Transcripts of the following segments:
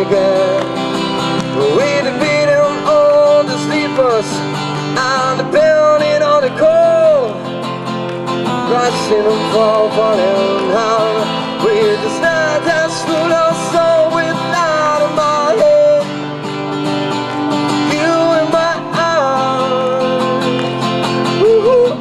again. With the beating on the sleepers and the pounding on the cold, rising and falling out with the night that's full of soul without a my head. You in my arms. Ooh.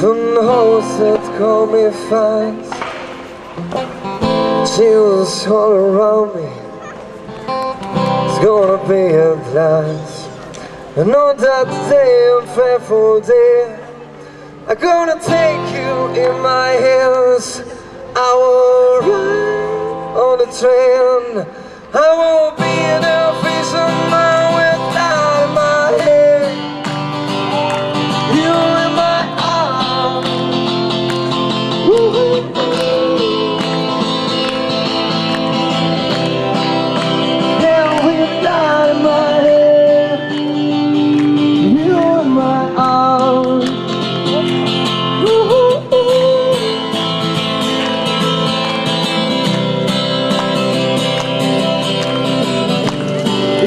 From the horse that called me fast, chills all around me. It's gonna be a blast. I know that day, a fateful day, I'm gonna take you in my hands. I will ride on the train. I won't be in a face of mine without my head. You in my arms. Yeah, without my head. You in my arms.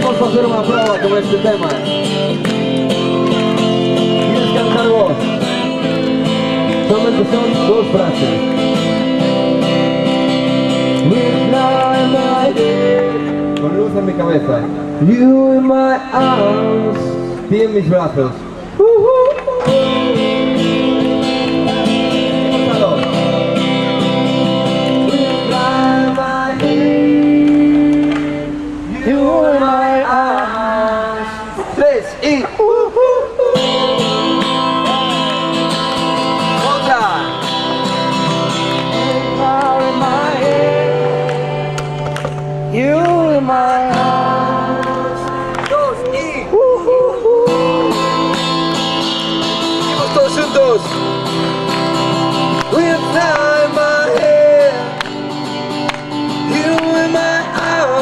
Vamos a hacer una prueba con este tema. Tienes que cantar vos. Solamente son dos frases. Con luz en mi cabeza. You in my arms. Ti en mis brazos. You in my arms. Dos y Seguimos todos juntos. Without my head. You in my arms.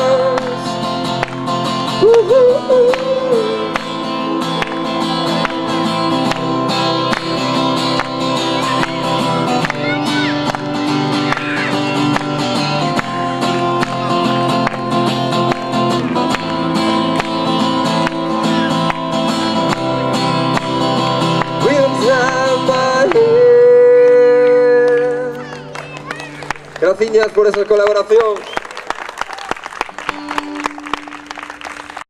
Gracias por esa colaboración.